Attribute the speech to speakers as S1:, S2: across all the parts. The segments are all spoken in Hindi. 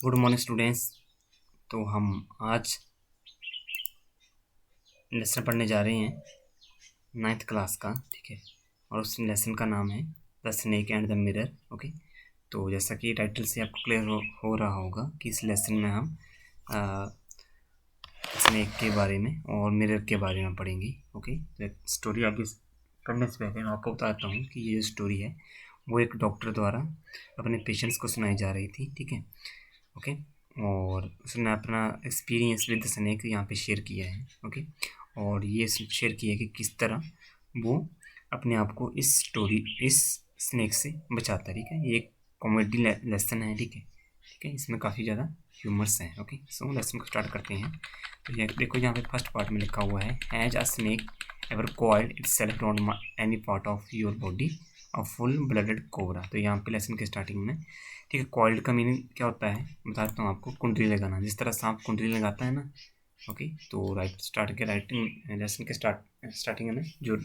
S1: Good morning students. तो हम आज लेसन पढ़ने जा रहे हैं 9th क्लास का, ठीक है। और उस लेसन का नाम है the snake and the mirror. Okay, तो जैसा कि टाइटल से आपको क्लियर हो रहा होगा कि इस लेसन में हम स्नेक के बारे में और मिरर के बारे में पढ़ेंगे। ओके, तो एक स्टोरी आगे पढ़ने से पहले मैं आपको बताता हूँ कि ये जो स्टोरी है वो एक डॉक्टर द्वारा अपने पेशेंट्स को सुनाई जा रही थी, ठीक है। ओके, और उसने अपना एक्सपीरियंस विद स्नेक यहाँ पे शेयर किया है। ओके, और ये शेयर किया है कि किस तरह वो अपने आप को इस स्नेक से बचाता है, ठीक है। ये एक कॉमेडी लेसन है, ठीक है, इसमें काफ़ी ज़्यादा ह्यूमर्स हैं। ओके, सो लेसन को स्टार्ट करते हैं। तो ये देखो, यहाँ पे फर्स्ट पार्ट में लिखा हुआ है, has a snake ever coiled itself on any part of your body a full blooded cobra. तो यहाँ पे लेसन के स्टार्टिंग में, ठीक है, कॉइल्ड का मीनिंग क्या होता है बताता हूँ आपको। कुंडली लगाना, जिस तरह सांप कुंडली लगाता है ना। ओके, तो राइटिंग लेसन के स्टार्टिंग में जो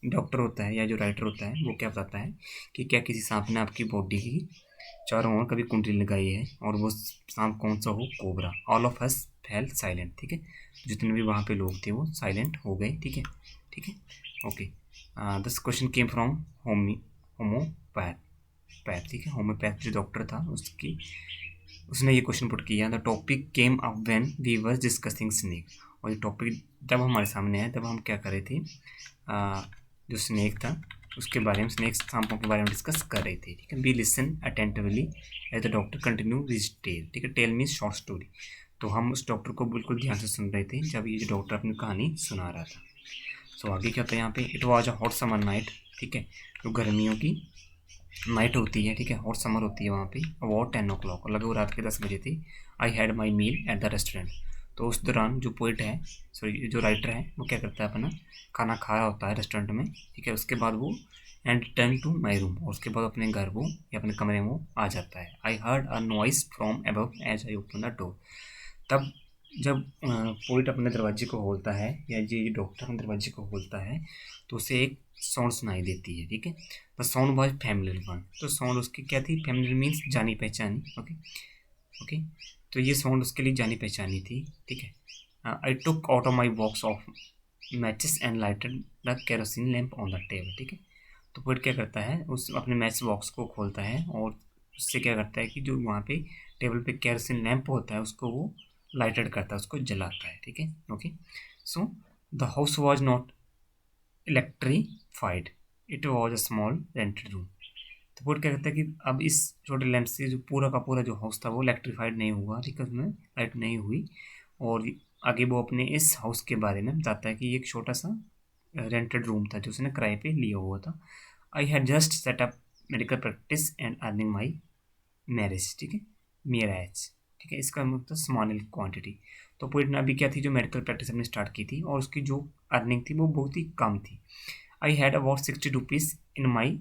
S1: डॉक्टर होता है या जो राइटर होता है वो क्या बताता है कि क्या किसी सांप ने आपकी बॉडी की चारों ओर कभी कुंडली लगाई है, और वो सांप कौन सा हो? Cobra. All of us fail silent, ठीक है। जितने भी वहाँ पे लोग थे वो साइलेंट हो गए, ठीक है, ठीक है। Okay, this question came from homeopath, ठीक है। होम्योपैथ जो डॉक्टर था उसने ये क्वेश्चन पुट किया, the topic came up when we were discussing snake. और ये टॉपिक जब हमारे सामने है तब हम क्या कर रहे थे, जो स्नेक था उसके बारे में, स्नेक सांपों के बारे में डिस्कस कर रहे थे, ठीक है। Be listen attentively as the doctor continue his tale, ठीक है। Tale means short story. तो हम उस डॉक्टर को बिल्कुल ध्यान से सुन रहे थे जब ये डॉक्टर अपनी कहानी सुना रहा था। सो आगे क्या होता है यहाँ पे, it was a hot summer night, ठीक है। तो गर्मियों की नाइट होती है, ठीक है, और समर होती है वहाँ पे। अबाउट 10 o'clock, और लगभग रात के 10 बजे थे। I had my meal at the restaurant. तो उस दौरान जो पोइट है, सॉरी जो राइटर है, वो क्या करता है, अपना खाना खा रहा होता है रेस्टोरेंट में, ठीक है। उसके बाद वो and turn to my room, और उसके बाद अपने घर वो या अपने कमरे में वो आ जाता है। I heard a noise from above as I open the door. तब जब पोइट अपने दरवाजे को खोलता है, या ये डॉक्टर अपने दरवाजे को खोलता है, तो उसे एक साउंड सुनाई देती है, ठीक है। The sound was familiar one. तो साउंड उसकी क्या थी? फैमिलियर मीन्स जानी पहचानी। ओके, ओके, तो ये साउंड उसके लिए जानी पहचानी थी, ठीक है। I took out of my box of matches and lighted the kerosene lamp on the table, ठीक है। तो पोइट क्या करता है, उस अपने मैच बॉक्स को खोलता है, और उससे क्या करता है कि जो वहाँ पे टेबल पे केरोसिन लैम्प होता है उसको वो लाइटेड करता है, उसको जलाता है, ठीक है। Okay, so the house was not electrified, it was a small rented room. तो पोइट क्या कहता है कि अब इस छोटे लैंप से जो पूरा का पूरा जो हाउस था वो इलेक्ट्रीफाइड नहीं हुआ, ठीक है, उसमें लाइट नहीं हुई। और आगे वो अपने इस हाउस के बारे में बताता है कि ये एक छोटा सा रेंटेड रूम था जो उसने किराए पे लिया हुआ था। I had just set up medical practice and earning my marriage, ठीक है, मैरिज, ठीक है। इसका मतलब स्मॉल क्वांटिटी। तो पोइट ने अभी क्या थी, जो मेडिकल प्रैक्टिस हमने स्टार्ट की थी, और उसकी जो अर्निंग थी वो बहुत ही कम थी। I had about 60 rupees in my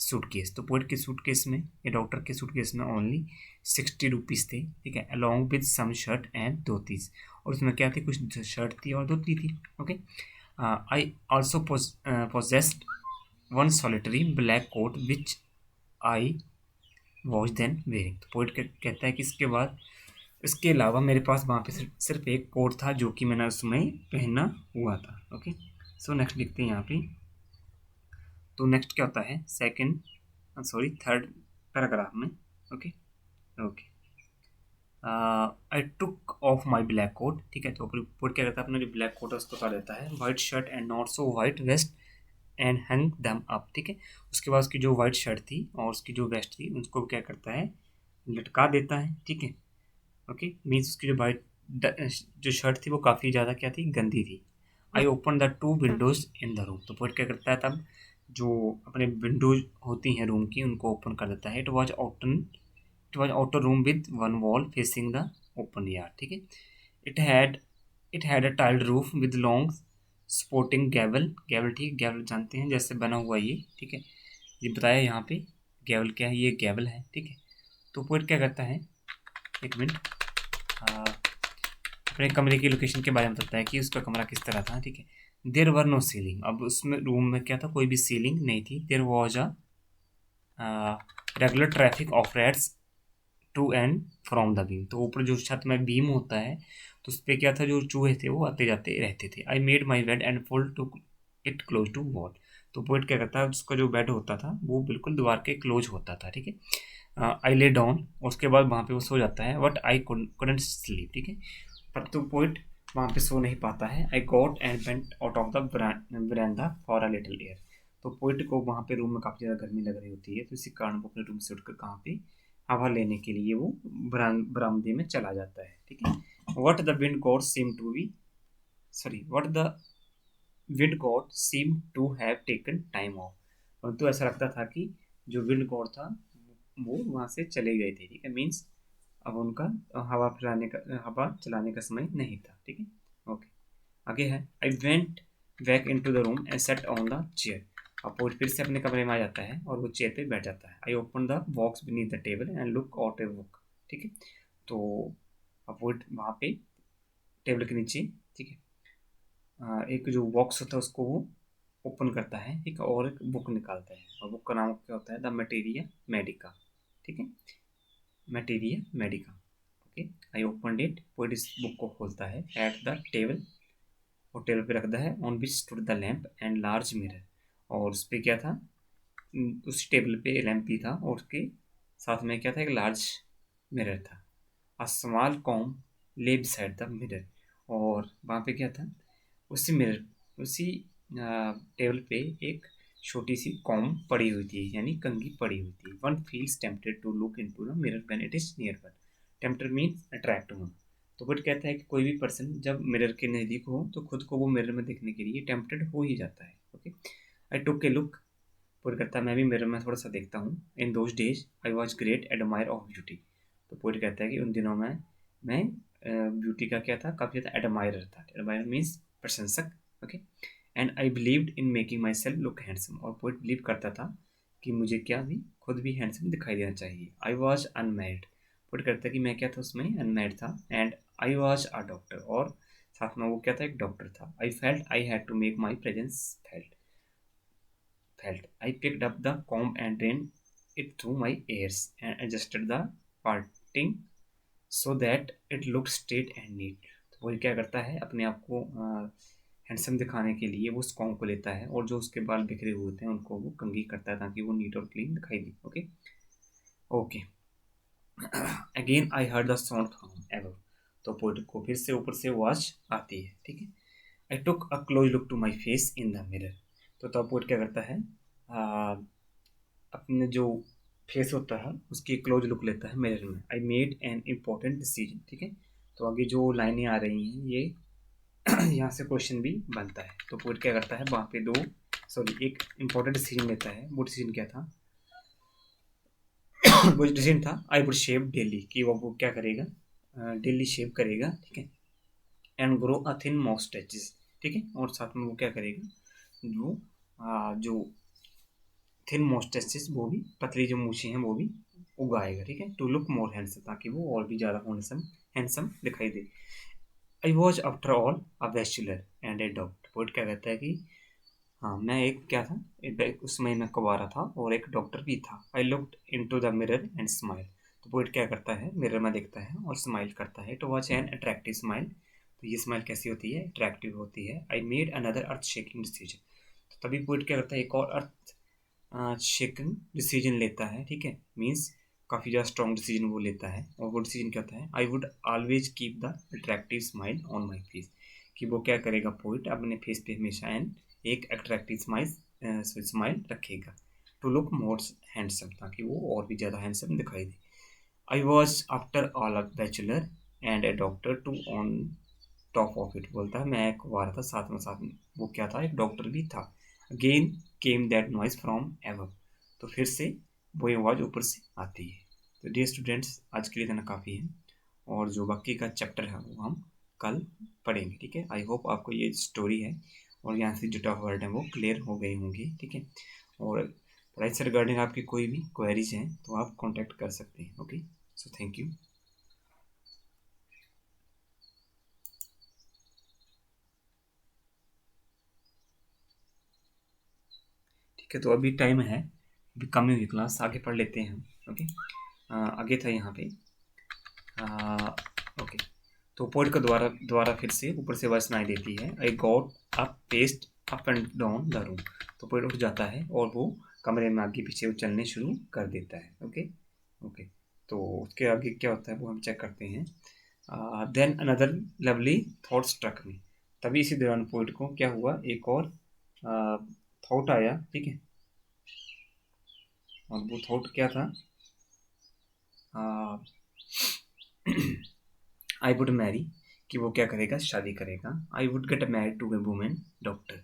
S1: suitcase. तो पोइट के सूटकेस में, या डॉक्टर के सूटकेस में ओनली 60 रुपीज़ थे, ठीक है, along with some shirt and dhotis. और उसमें क्या थी, कुछ शर्ट थी और धोती थी। Okay, I also possessed one solitary black coat which I watch then wearing. तो पोइट कहता है कि इसके अलावा मेरे पास वहाँ पे सिर्फ एक कोट था जो कि मैंने उस समय पहना हुआ था। ओके, सो नेक्स्ट लिखते हैं यहाँ पे। तो नेक्स्ट क्या होता है, थर्ड पैराग्राफ में। Okay, okay, I took off my black coat, ठीक है। तो पोइट क्या करता है, अपना जो ब्लैक कोट है उसको उतार देता है। White shirt and not so white vest and hang them up, ठीक है। उसके बाद उसकी जो वाइट शर्ट थी और उसकी जो वेस्ट थी उसको क्या करता है, लटका देता है, ठीक है। ओके, मीन्स उसकी जो वाइट जो शर्ट थी वो काफ़ी ज़्यादा क्या थी, गंदी थी। आई open the 2 Windows in the room. तो पोइट क्या करता है, तब जो अपने विंडोज होती हैं रूम की उनको ओपन कर देता है। It was outer room with one wall facing the open yard, ठीक है। It had it had a tiled roof with long supporting gable. Gable, ठीक है, गैवल जानते हैं, जैसे बना हुआ ये, ठीक है। ये बताया यहाँ पे गैवल क्या है, ये गैवल है, ठीक है। तो पोइट क्या करता है, एक मिनट, अपने कमरे की लोकेशन के बारे में बताता है कि उसका कमरा किस तरह था, ठीक है। देर वर नो सीलिंग। अब उसमें रूम में क्या था, कोई भी सीलिंग नहीं थी। There was a regular traffic of rats to and from the beam. तो ऊपर जो छत में बीम होता है तो उस पर क्या था, जो चूहे थे वो आते जाते रहते थे। I made my bed and fold to it close to wall. तो पोइट क्या करता है, उसका जो बेड होता था वो बिल्कुल दीवार के क्लोज होता था, ठीक है। आई ले डाउन, उसके बाद वहाँ पे वो सो जाता है। बट आई कुडंट स्लीप, ठीक है, पर तो पोइट वहाँ पे सो नहीं पाता है। I got and went out of the veranda for a little air. तो पोइट को वहाँ पे रूम में काफ़ी ज़्यादा गर्मी लग रही होती है, तो इसी कारण वो अपने रूम से उठकर कहाँ पे हवा लेने के लिए वो बरामदे में चला जाता है, ठीक है। What the wind god seem to be sorry what the wind god seem to have taken time off. परंतु ऐसा लगता था कि जो विंड गॉड था वो वहाँ से चले गए थे, ठीक है। मीन्स अब उनका हवा चलाने का समय नहीं था, ठीक है। ओके, आगे है। I went back in to the room and sat on the chair. अब वो फिर से अपने कमरे में आ जाता है और वो चेयर पे बैठ जाता है। आई open the box beneath the table and look out a book, ठीक है। तो अब वो वहाँ पे टेबल के नीचे, ठीक है, एक जो बॉक्स होता है उसको वो ओपन करता है, ठीक है, और एक बुक निकालता है और बुक का नाम क्या होता है, द मटेरिया मेडिका, ठीक है, materia Medica. Okay, I open it, poet इस बुक को खोलता है। एट द टेबल, और टेबल पे रखता है। On which stood the lamp and large mirror, और उस पर क्या था, उस टेबल पे लैम्प भी था और उसके साथ में क्या था, एक लार्ज मिरर था। अ स्मॉल कॉम ले बिसाइड द मिरर, और वहाँ पे क्या था, उसी मिरर उसी टेबल पे एक छोटी सी कॉम पड़ी हुई थी, यानी कंघी पड़ी हुई थी। One feels tempted to look in to the mirror when it is near by. Tempted means attract होना। तो बट कहता है कि कोई भी पर्सन जब मिरर के नज़दीक हो तो खुद को वो मिरर में देखने के लिए टेम्पटेड हो ही जाता है। Okay, I took A look, poet कहता है मैं भी मिरर में थोड़ा सा देखता हूँ। In those days I was great admire of beauty. तो पोइट कहता है कि उन दिनों में मैं ब्यूटी का क्या था, काफ़ी ज़्यादा एडमायर था। एडमायर मीन्स प्रशंसक, okay. And I believed in making my self look handsome, और पोइट बिलीव करता था कि मुझे क्या भी खुद भी हैंडसम दिखाई देना चाहिए। आई वॉज अनमैरिड, पोइट कहता है कि मैं क्या था उसमें, अनमैरिड था। And I was a doctor, और साथ में वो क्या था, एक डॉक्टर था। I felt I had to make my presence felt. I picked up the comb and ran it through my ears and adjusted the parting so that it looked straight and neat. तो वही क्या करता है, अपने आप को हैंडसम दिखाने के लिए वो उस कॉम्ब को लेता है और जो उसके बाल बिखरे हुए होते हैं उनको वो कंघी करता है ताकि वो नीट और क्लीन दिखाई दे। Okay okay, again I heard the sound from ever. तो पोइट को फिर से ऊपर से आवाज आती है, ठीक है। I took a close look to my face in the mirror. तो तब पोइट क्या करता है, अपने जो फेस होता है उसकी क्लोज लुक लेता है मिरर में। I made an important decision, ठीक है। तो आगे जो लाइनें आ रही हैं ये यहाँ से क्वेश्चन भी बनता है। तो पोइट क्या करता है, वहाँ पे एक इम्पोर्टेंट डिसीजन लेता है। वो डिसीजन क्या था वो डिसीजन था, आई वुड शेव डेली, कि वो क्या करेगा, डेली शेव करेगा, ठीक है। एंड ग्रो अ थिन मॉस्टैचेस, ठीक है, और साथ में वो क्या करेगा, जो थिन मोस्टेसिस, वो भी पतली जो मूछें हैं वो भी उगाएगा, ठीक है। टू लुक मोर हैंडसम, ताकि वो और भी ज़्यादा हैंडसम दिखाई दे। I was after all a bachelor and a doctor. Poet क्या कहता है कि हाँ, मैं एक क्या था, उस समय मैं कुंवारा था और एक डॉक्टर भी था। I looked in to the mirror and smile. तो पोइट क्या करता है, मिरर में देखता है और स्माइल करता है। To watch an attractive smile. तो ये स्माइल कैसी होती है, अट्रैक्टिव होती है। I made another earth shaking decision. तो तभी पोइट क्या करता है, एक और अर्थ शेकन डिसीजन लेता है, ठीक है। मीन्स काफ़ी ज़्यादा स्ट्रॉन्ग डिसीजन वो लेता है, और वो डिसीजन क्या होता है, I would always keep the attractive smile on my face. कि वो क्या करेगा, पोइट अपने फेस पे हमेशा एक अट्रैक्टिव स्माइल रखेगा। टू लुक मोर हैंडसम, ताकि वो और भी ज़्यादा हैंडसम दिखाई दे। I was after all a bachelor and a doctor too on top of it. बोलता है मैं एक बार था, साथ में वो क्या था, एक डॉक्टर भी था। Again came that noise from ever. तो फिर से वो आवाज़ ऊपर से आती है। तो डियर स्टूडेंट्स, आज के लिए इतना काफ़ी है, और जो बाकी का चैप्टर है वो हम कल पढ़ेंगे, ठीक है। आई होप आपको ये स्टोरी है और यहाँ से जो टफ वर्ड है वो क्लियर हो गए होंगे, ठीक है। और पढ़ाई से रिगार्डिंग आपकी कोई भी क्वेरीज हैं तो आप कॉन्टैक्ट कर सकते हैं। Okay, so thank you. ठीक है, तो अभी टाइम है, अभी कम ही हुई क्लास, आगे पढ़ लेते हैं हम। ओके, आगे था यहाँ पे ओके, तो पोइट का द्वारा फिर से ऊपर से आवाज सुनाई देती है, I got up paste up and down the room. तो पोइट उठ जाता है और वो कमरे में आगे पीछे वो चलने शुरू कर देता है। ओके ओके, तो उसके आगे क्या होता है वो हम चेक करते हैं। Then another lovely thought struck me. तभी इसी दौरान पोइट को क्या हुआ, एक और थॉट आया, ठीक है। और वो थॉट क्या था, आई वुड मैरी, कि वो क्या करेगा, शादी करेगा। I would get married to a women doctor.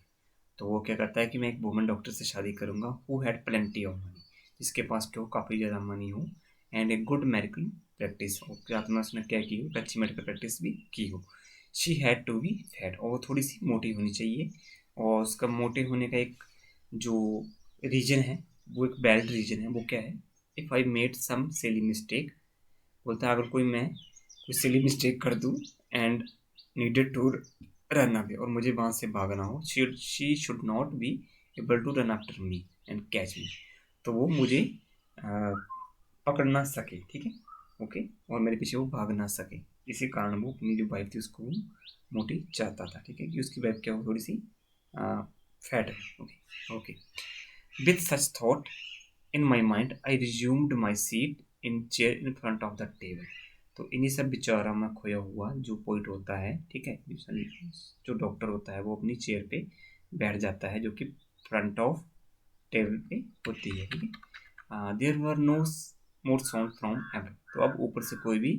S1: तो वो क्या करता है कि मैं एक वुमेन डॉक्टर से शादी करूंगा, who had plenty of money, जिसके पास क्यों काफ़ी ज़्यादा मनी हो, and a good medical practice, और साथ में उसने क्या की हो, अच्छी मेडिकल प्रैक्टिस भी की हो। She had to be fat, और वो थोड़ी सी मोटी होनी चाहिए। और उसका मोटे होने का एक जो रीजन है, वो एक बैड रीजन है। वो क्या है, if I made some silly mistake, बोलता है अगर कोई सिली मिस्टेक कर दूँ, and needed to run away, और मुझे वहाँ से भागना हो, she should not be able to run after me and catch me, तो वो मुझे अ, पकड़ ना सके, ठीक है। ओके, और मेरे पीछे वो भाग ना सके। इसी कारण वो अपनी जो वाइफ थी उसको वो मोटी चाहता था, ठीक है, कि उसकी वाइफ क्या हो, थोड़ी सी फैट है। Okay okay, with such thought in my mind I resumed my seat in chair in front of the table. तो इन्हीं सब विचारों में खोया हुआ जो पोइट होता है, ठीक है, जो डॉक्टर होता है, वो अपनी चेयर पे बैठ जाता है, जो कि फ्रंट ऑफ टेबल पे होती है, ठीक है। There were no more sound from ever, तो अब ऊपर से कोई भी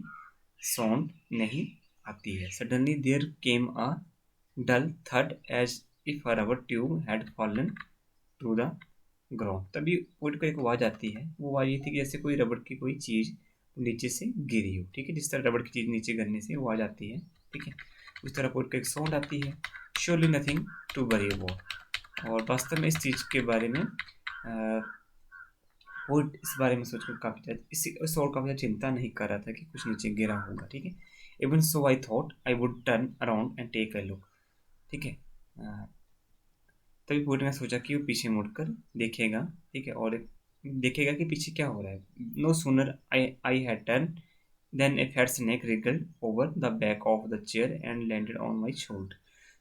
S1: साउंड नहीं आती है। Suddenly there came a dull thud as if a rubber tube had fallen to the ground. तभी पोइट को एक आवाज़ आती है, वो आवाज़ ये थी कि जैसे कोई रबड़ की कोई चीज़ नीचे से गिरी हो, ठीक है, जिस तरह रबड़ की चीज़ नीचे गिरने से आवाज़ आती है, ठीक है, उस तरह पोइट को एक साउंड आती है। Surely nothing to worry about, और वास्तव में इस चीज़ के बारे में पोइट इस बारे में सोचकर काफ़ी ज़्यादा इस और काफ़ी ज़्यादा चिंता नहीं कर रहा था कि कुछ नीचे गिरा होगा, ठीक है। Even so I thought I would turn around and take a look, ठीक है। तभी पोइट ने सोचा कि वो पीछे मुड़कर देखेगा, ठीक है, और देखेगा कि पीछे क्या हो रहा है। No sooner I had turn than a fat snake wriggled over the back of the chair and landed on my shoulder.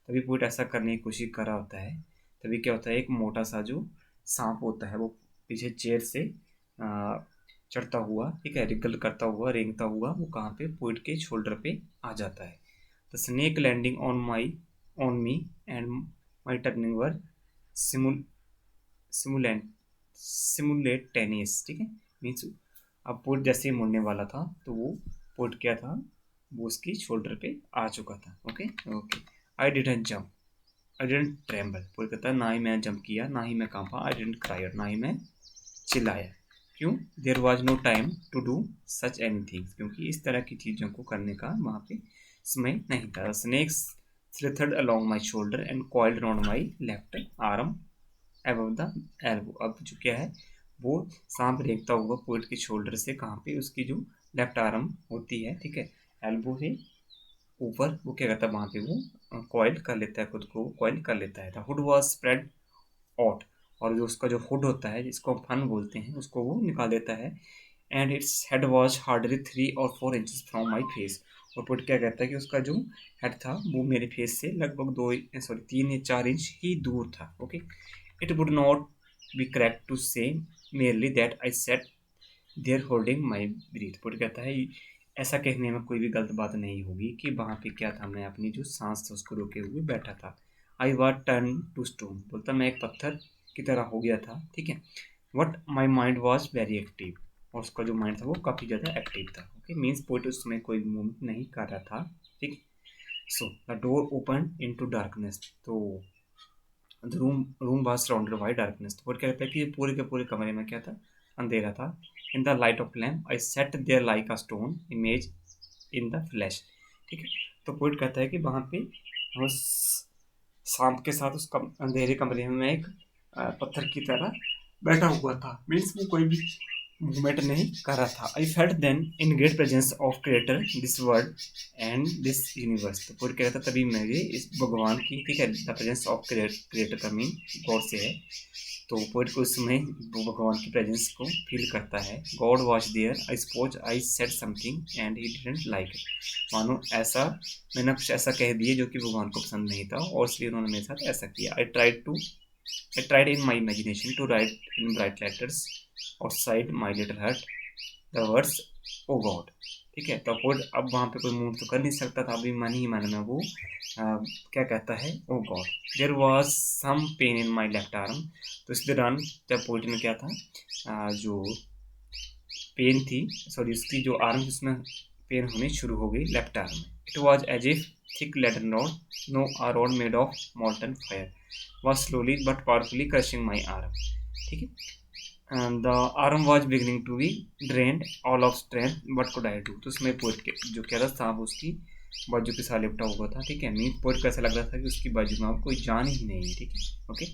S1: तभी पोइट ऐसा करने की कोशिश कर रहा होता है, तभी क्या होता है, एक मोटा सा जो सांप होता है वो पीछे चेयर से चढ़ता हुआ, ठीक है, रिगल करता हुआ, रेंगता हुआ, वो कहाँ पे, पोइट के शोल्डर पे आ जाता है। The snake landing on me and my turning were simul simulant simultaneous, ठीक है, मीन्स अब पोर्ट जैसे ही मुड़ने वाला था तो वो पोर्ट क्या था, वो उसकी शोल्डर पे आ चुका था। Okay okay, I didn't jump, I didn't tremble, port कहता है ना ही मैं जंप किया, ना ही मैं कांपा, आई डिडंट क्राई, और ना ही मैं चिल्लाया। क्यों, there was no time to do such any things, क्योंकि इस तरह की चीज़ों को करने का वहाँ पे समय नहीं था। Snakes slithered along my shoulder and coiled around my left arm above the elbow। अब जो क्या है, वो सांप रेंगता हुआ पोइट के शोल्डर से कहाँ पे, उसकी जो लेफ्ट आर्म होती है, ठीक है, एल्बो से ऊपर, वो क्या करता है वहाँ पे वो कॉइल कर लेता है, खुद को कॉइल कर लेता है। The hood was spread out, और जो उसका जो हुड होता है जिसको फन बोलते हैं, उसको वो निकाल देता है। And its head was hardly 3 or 4 inches from my face, और पुट क्या कहता है कि उसका जो हेड था वो मेरे फेस से लगभग 3 या 4 इंच ही दूर था। Okay, it would not be correct to say merely that I sat there holding my breath. Poet कहता है ऐसा कहने में कोई भी गलत बात नहीं होगी कि वहाँ पे क्या था, मैं अपनी जो सांस था उसको रोके हुए बैठा था। I was turn to stone, बोलता मैं एक पत्थर की तरह हो गया था, ठीक है। What my mind was very active, और उसका जो माइंड था वो काफ़ी ज़्यादा एक्टिव था। ओके, मीन्स पोइट उस समय कोई मूवमेंट नहीं कर रहा था, ठीक। So the door open into darkness, तो the room was surrounded by darkness. तो पोइट क्या कहता है कि ये पूरे के पूरे कमरे में क्या था, अंधेरा था। In the light of lamp I sat there like a stone image in the flash, ठीक है। तो पोइट कहता है कि वहाँ पे उस सांप के साथ उस अंधेरे कमरे में मैं एक पत्थर की तरह बैठा हुआ था, मीन्स वो कोई भी मूवमेंट नहीं कर रहा था। I felt then in great presence of creator this world and this universe. तो पूरी कहता तभी मेरे इस भगवान की, ठीक है, द प्रेजेंस ऑफ क्रिएटर का मीन गॉड से है। तो पोइट को उस समय वो भगवान की प्रेजेंस को फील करता है। God was there, I suppose I said something and he didn't like it. मानो ऐसा मैंने कुछ ऐसा कह दिया जो कि भगवान को पसंद नहीं था और इसलिए उन्होंने मेरे साथ ऐसा किया। I tried in my imagination to write in bright letters outside my little hut the words O God. ठीक है, तो पोइट अब वहाँ पे कोई मूव तो कर नहीं सकता था, अभी मन ही मन में वो क्या कहता है, oh god there was some pain in my left arm. तो इस दौरान जब पोइट ने क्या था, जो पेन थी, सॉरी उसकी जो आर्म उसमें पेन होनी शुरू हो गई लेफ्ट आर्म में। It was as if thick leaden rod, no a rod made of molten fire, was slowly but powerfully crushing my arm. ठीक है, and the arm was beginning to be drained all of strength but could I do। तो उसमें पोइट के जो क्या था, सांप उसकी बाजू के साथ लिपटा हुआ था। ठीक है, मीन पोइट को ऐसा लग रहा था कि उसकी बाजू में अब कोई जान ही नहीं है। ठीक है, ओके,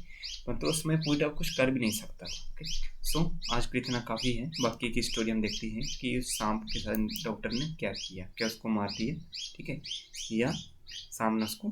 S1: तो उसमें पोइट अब कुछ कर भी नहीं सकता था। ओके, सो आज के इतना काफ़ी है, बाकी की स्टोरी हम देखते हैं कि उस सांप के साथ डॉक्टर ने क्या किया, क्या उसको मार दिया, ठीक है, या सामने उसको